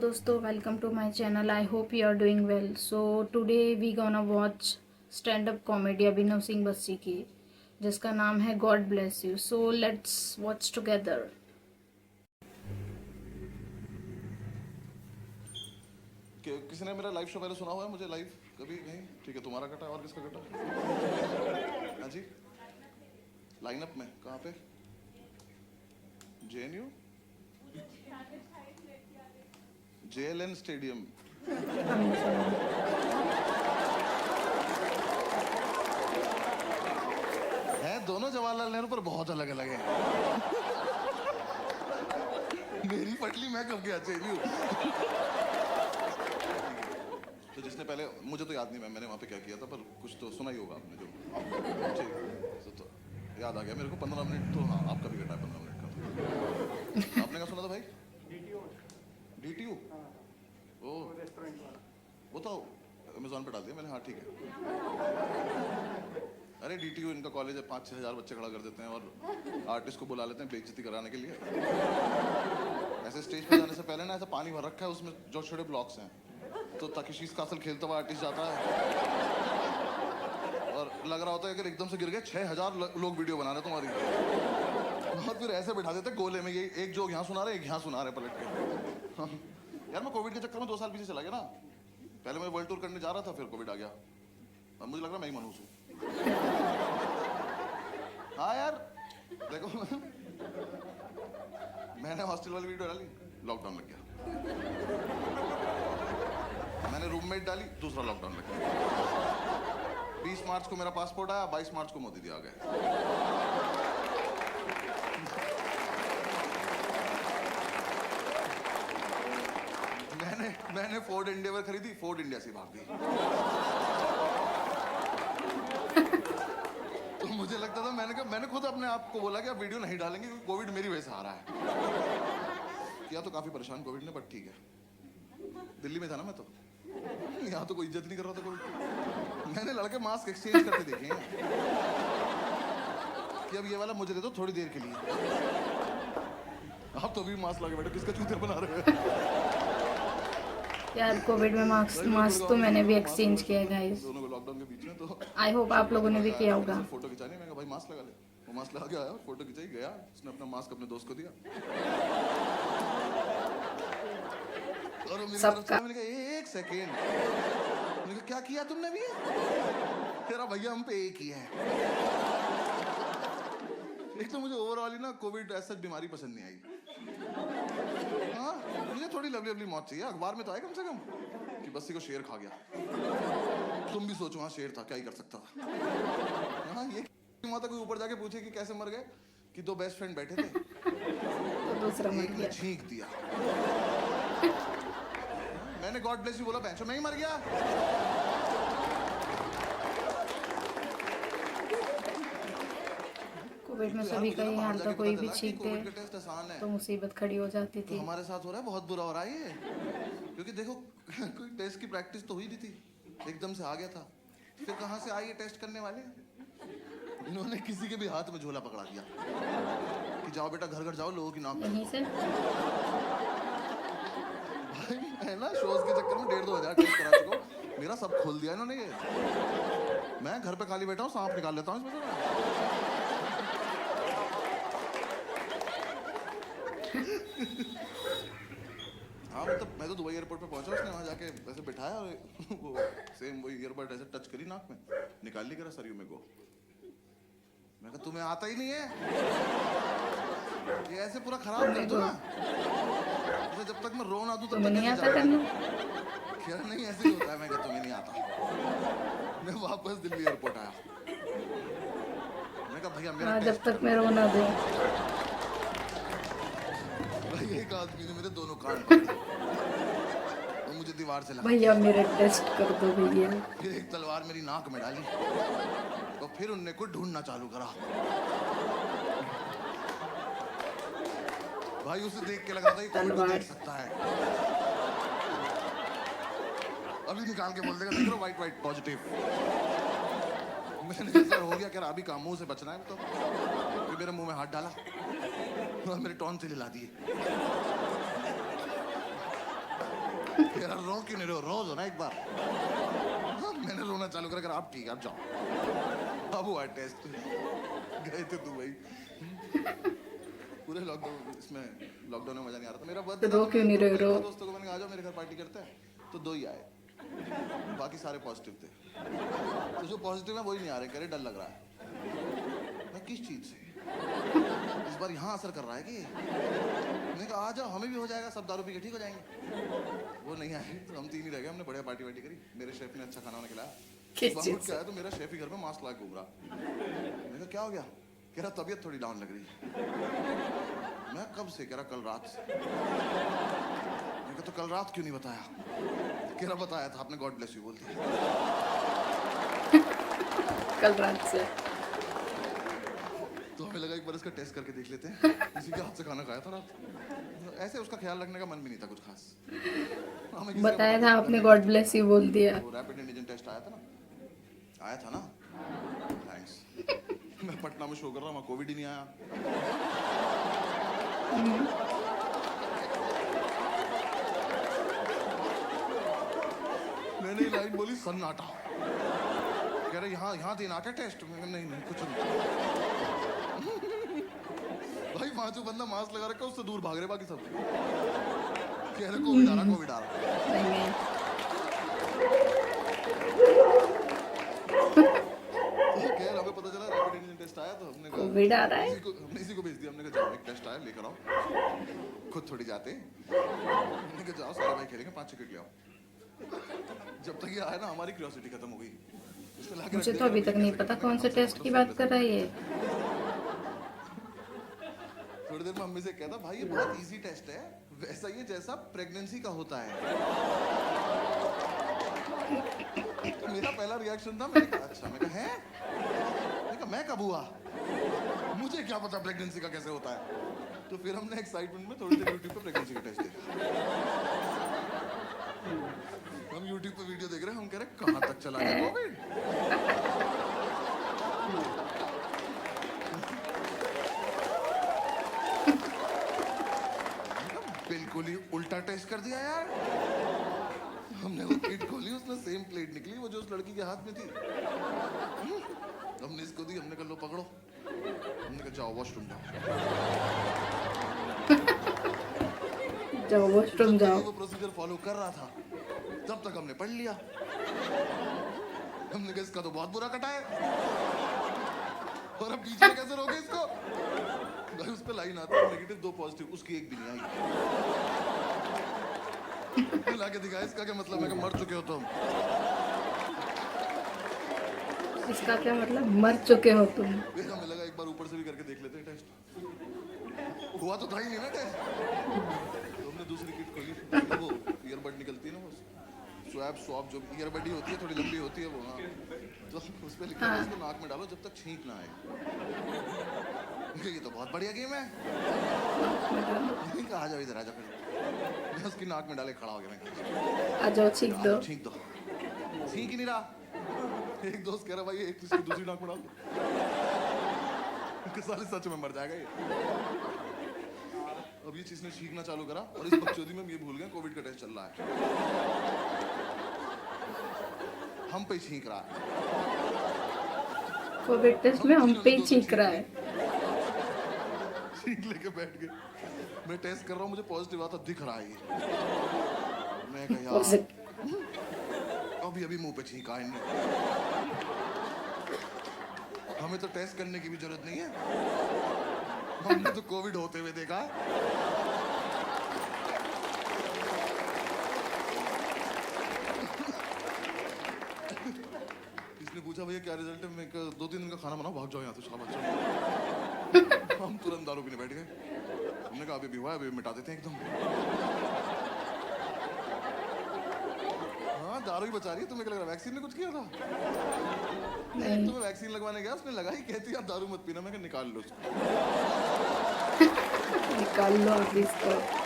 दोस्तों welcome to my channel. I hope you are doing well. So today we gonna watch stand up comedy Abhinav Singh Bassi की, जिसका नाम है God bless you. So let's watch together. किसी ने मेरा live show पहले सुना हुआ है? मुझे लाइव कभी नहीं? ठीक है, तुम्हारा कटा और किसका कटा? हाँ जी, लाइनअप में कहाँ पे? JNU, JLN stadium. है दोनों जवाहरलाल नेहरू पर बहुत अलग अलग है। मेरी पटली मैं कब गया JNU? तो जिसने पहले, मुझे तो याद नहीं मैंने वहाँ पे क्या किया था, पर कुछ तो सुना ही होगा आपने जो। ठीक तो याद आ गया मेरे को। 15 मिनट तो हाँ आपका भी घटा है 15 मिनट का। आपने क्या सुना था भाई? DTU। ओ वो तो अमेजोन पे डाल दिया मैंने। हाँ ठीक है। अरे DTU इनका कॉलेज है, 5-6 हज़ार बच्चे खड़ा कर देते हैं और आर्टिस्ट को बुला लेते हैं बेइज्जती कराने के लिए। ऐसे स्टेज पे जाने से पहले ना ऐसा पानी भर रखा है उसमें, जो छोटे ब्लॉक्स हैं, तो ताकिशीस कासल खेलता हुआ आर्टिस्ट जाता है और लग रहा होता है कि एकदम से गिर गए। 6,000 लोग वीडियो बना रहे तुम्हारी, और फिर ऐसे बैठा देते गोले में। ये एक जोक यहाँ सुना रहे, एक यहाँ सुना रहे पलट के। यार मैं कोविड के चक्कर में 2 साल पीछे चला गया ना। पहले मैं वर्ल्ड टूर करने जा रहा था, फिर कोविड आ गया। अब मुझे लग रहा है मैं ही मनहूस हूँ। हाँ यार देखो, मैंने हॉस्टल वाली वीडियो डाली, लॉकडाउन लग गया। मैंने रूममेट डाली, दूसरा लॉकडाउन लग गया। 20 मार्च को मेरा पासपोर्ट आया, 22 मार्च को मोदी जी आ गए। मैंने फोर्ड एंडेवर खरीदी, फोर्ड इंडिया से भाग गई। तो मुझे लगता था, मैंने खुद अपने आप को बोला कि अब वीडियो नहीं डालेंगे क्योंकि कोविड मेरी वजह से आ रहा है। किया तो काफी परेशान कोविड ने, बट ठीक है। दिल्ली में था ना मैं, तो यहाँ तो कोई इज्जत नहीं कर रहा था कोविड। मैंने लड़के मास्क एक्सचेंज करते देखे हैं कि अब ये वाला मुझे दे दो थोड़ी देर के लिए। आप तो भी मास्क लगा बैठे, किसका चूतिया बना रहे हो? यार कोविड में मास्क तो मैंने भी एक्सचेंज किया है गाइस। दोनों को लॉकडाउन के बीच में, तो आई होप आप लोगों ने भी किया होगा। फोटो खिंचाने में भाई मास्क लगा ले, वो मास्क लगा के आया, फोटो खिंचाई गया। उसने अपना मास्क अपने दोस्त को दिया और वो मेरी तरफ से, मैंने कहा 1 सेकेंड, मैंने कहा क्या किया तुमने भी? तेरा भैया हम पे एक ही है। एक तो मुझे ओवरऑल ना कोविड ऐसा बीमारी पसंद नहीं आई। हाँ मुझे थोड़ी लवली मौत चाहिए। अखबार में तो आए कम से कम कि बस्सी को शेर खा गया। तुम भी सोचो, हाँ शेर था, क्या ही कर सकता था। हाँ ये माता कोई ऊपर जाके पूछे कि कैसे मर गए, कि 2 बेस्ट फ्रेंड बैठे थे तो दूसरा मर एक ने गया। छींक दिया। मैंने गॉड ब्लेस यू बोला, बेंचो मैं ही मर गया। कोविड में सभी का ही हाल था, कोई भी छींक दे तो मुसीबत खड़ी हो जाती थी। हमारे साथ हो रहा है, बहुत बुरा हो रहा है ये। क्योंकि देखो कोई टेस्ट की प्रैक्टिस तो हुई नहीं थी, एकदम से आ गया था। फिर कहाँ से आए ये टेस्ट करने वाले? इन्होंने किसी के भी हाथ में झोला पकड़ा दिया कि जाओ बेटा घर घर जाओ, लोगों की नाक यहीं से भाई मैं ना शोज के चक्कर में 1,500-2 हज़ार टेस्ट करा चुका हूँ। मेरा सब खोल दिया इन्होंने ये। मैं घर पे खाली बैठा हूँ, सांप निकाल लेता हूँ इसमें हाँ मतलब मैं तो दुबई एयरपोर्ट पे पहुंचा, उसने वहां जाके वैसे बिठाया और वो सेम वही ईयरबड ऐसे टच करी नाक में, निकाल ली, करा सर यू में गो। मैं कहा तुम्हें आता ही नहीं है, ये ऐसे पूरा खराब कर दो ना। तो जब तक मैं रो ना दूं तब तक नहीं आता करना। क्या नहीं ऐसे ही होता है। मैं कहा तुम्हें नहीं आता। मैं वापस दिल्ली एयरपोर्ट आया, मैं कहा भैया मेरा जब तक मैं रो ना दूं। भाई एक आदमी ने मेरे दोनों कान पकड़े और मुझे दीवार से लगा, भैया मेरा टेस्ट कर दो भैया। फिर एक तलवार मेरी नाक में डाली और फिर उनने को ढूंढना चालू करा। भाई उसे देख के लगा था ये कोविड को देख सकता है। अभी निकाल के बोल देगा देख लो वाइट पॉजिटिव। मैंने जैसा हो गया, क्या अभी का मुंह से बचना है तो फिर मेरे मुंह में हाथ डाला और मेरे टॉन से हिला दिए। कह रहा रो क्यों नहीं रो, रो दो ना एक बार। मैंने रोना चालू करा, आप ठीक है आप जाओ। अब हुआ टेस्ट, गए थे दुबई। पूरे लॉकडाउन इसमें लॉकडाउन में मजा नहीं आ रहा था। मेरा बर्थडे रो क्यों नहीं रहे, रो। दोस्तों को मैंने कहा आ जाओ मेरे घर पार्टी करते हैं, तो 2 ही आए, बाकी सारे पॉजिटिव थे। तो जो पॉजिटिव है वही नहीं आ रहे, कह रहे डर लग रहा है। मैं किस चीज से, इस बार यहाँ असर कर रहा है कि मैंने कहा आ जाओ हमें भी हो जाएगा, सब दारू पी के ठीक हो जाएंगे। वो नहीं आए तो हम 3 ही रह गए। हमने बढ़िया पार्टी वार्टी करी, मेरे शेफ ने अच्छा खाना वाना खिलाया। किस बाबू चीज क्या है तो मेरा शेफ ही घर में मास्क लगा घूम रहा। मैंने कहा क्या हो गया, कह रहा तबीयत थोड़ी डाउन लग रही है। मैं कब से, कह रहा कल रात से। मैंने कहा तो कल रात क्यों नहीं बताया, कह रहा बताया था आपने गॉड ब्लेस यू बोल दिया। कल रात से। तो हमें लगा एक बार इसका टेस्ट करके देख लेते हैं, इसी के हाथ से खाना खाया था रात। ऐसे उसका ख्याल रखने का मन भी नहीं था कुछ खास। हमें किसी बताया का था आपने गॉड ब्लेस यू बोल दिया। वो रैपिड एंटीजन टेस्ट आया था ना, थैंक्स। मैं पटना में शो कर रहा हूँ, वहाँ कोविड ही नहीं आया। मैंने ये लाइन बोली सन्नाटा। कह रहे यहाँ देना था टेस्ट। मैं नहीं कुछ नहीं। भाई वहाँ जो बंदा मास्क लगा रखा उससे दूर भाग रहे बाकी सब। कह रहे कोविड आ रहा, कोविड आ रहा। नहीं कह रहा हमें पता चला रैपिड एंटीजन टेस्ट आया, तो हमने कहा कोविड आ रहा है। हमने इसी को भेज दिया। हमने कहा जाओ एक टेस्ट आया लेकर आओ, खुद थोड़ी जाते। हमने कहा जाओ सारे भाई खेलेंगे, 5 टिकट ले आओ। जब तक ये आया ना हमारी क्यूरियोसिटी खत्म हो गई। मुझे तो अभी तक नहीं पता कौन से टेस्ट की बात कर रहा है ये। थोड़ी देर में मम्मी से कहता भाई ये बहुत इजी टेस्ट है, वैसा ही है जैसा प्रेगनेंसी का होता है। तो मेरा पहला रिएक्शन था, मैंने कहा अच्छा। मैं कहा है, मैंने कहा मैं कब हुआ, मुझे क्या पता प्रेगनेंसी का कैसे होता है। तो फिर हमने एक्साइटमेंट में थोड़ी देर यूट्यूब पे प्रेगनेंसी का टेस्ट देखा। हम यूट्यूब पे वीडियो देख रहे हैं, हम कह रहे कहाँ तक चला गया कोविड। बिल्कुल ही उल्टा टेस्ट कर दिया यार। हमने वो किट खोली, उसमें सेम प्लेट निकली वो जो उस लड़की के हाथ में थी। हमने इसको दी, हमने कहा लो पकड़ो। हमने कहा जाओ वॉशरूम जाओ। जाओ वॉशरूम जाओ। वो प्रोसीजर फॉलो कर रहा था तब तक हमने पढ़ लिया। हमने कहा इसका तो बहुत बुरा कटा है, और अब बीच में कैसे रोके इसको। भाई उस पे लाइन आती है नेगेटिव 2 पॉजिटिव, उसकी एक भी नहीं आई। लाके दिखाया इसका क्या मतलब, मैं कहा मर चुके हो तुम। इसका क्या मतलब, मर चुके हो तुम। फिर हमें लगा एक बार ऊपर से भी करके देख लेते हैं टेस्ट। हुआ तो था ही नहीं ना टेस्ट। तो हमने दूसरी किट खोली, वो ईयरबड निकलती है ना, वो स्वैप जो ईयरबड ही होती है, थोड़ी लंबी होती है वो। हाँ तो उस पे लिखा है इसको नाक में डालो जब तक छींक ना आए। ये तो बहुत बढ़िया गेम है। आ जाओ इधर, आ जाओ। मैं उसकी नाक में डाले खड़ा हो गया। मैं आ जाओ छींक दो। छींक दो, छींक ही नहीं रहा। एक दोस्त कह रहा भाई एक इसकी दूसरी नाक में डाल दो। साले सच में मर जाएगा ये। अब ये चीज ने छींकना चालू करा, और इस बकचोदी में हम ये भूल गए कोविड का टेस्ट चल रहा है। हम पे छींक रहा है, कोविड टेस्ट में हम पे ही छींक रहा है। छींक लेके बैठ गए। मैं टेस्ट कर रहा हूँ, मुझे पॉजिटिव आता दिख रहा है ये। मैं कहा यार अभी मुंह पे छींक आए नहीं। हमें तो टेस्ट करने की भी जरूरत नहीं है, हमने तो कोविड होते हुए देखा है। इसने पूछा भैया क्या रिजल्ट है, मैं 2-3 दिन का खाना बनाओ, भाग जाओ यहाँ से शाबाश। हम तुरंत दारू पीने बैठ गए। हमने कहा अभी हुआ है, अभी मिटा देते हैं एकदम। हाँ दारू ही बचा रही है। तुम्हें क्या लग रहा है वैक्सीन ने कुछ किया था? नहीं। तुम्हें वैक्सीन लगवाने गया, उसने लगाई, कहती आप दारू मत पीना। मैं कहा निकाल लो उसको। निकाल लो अभी इसको।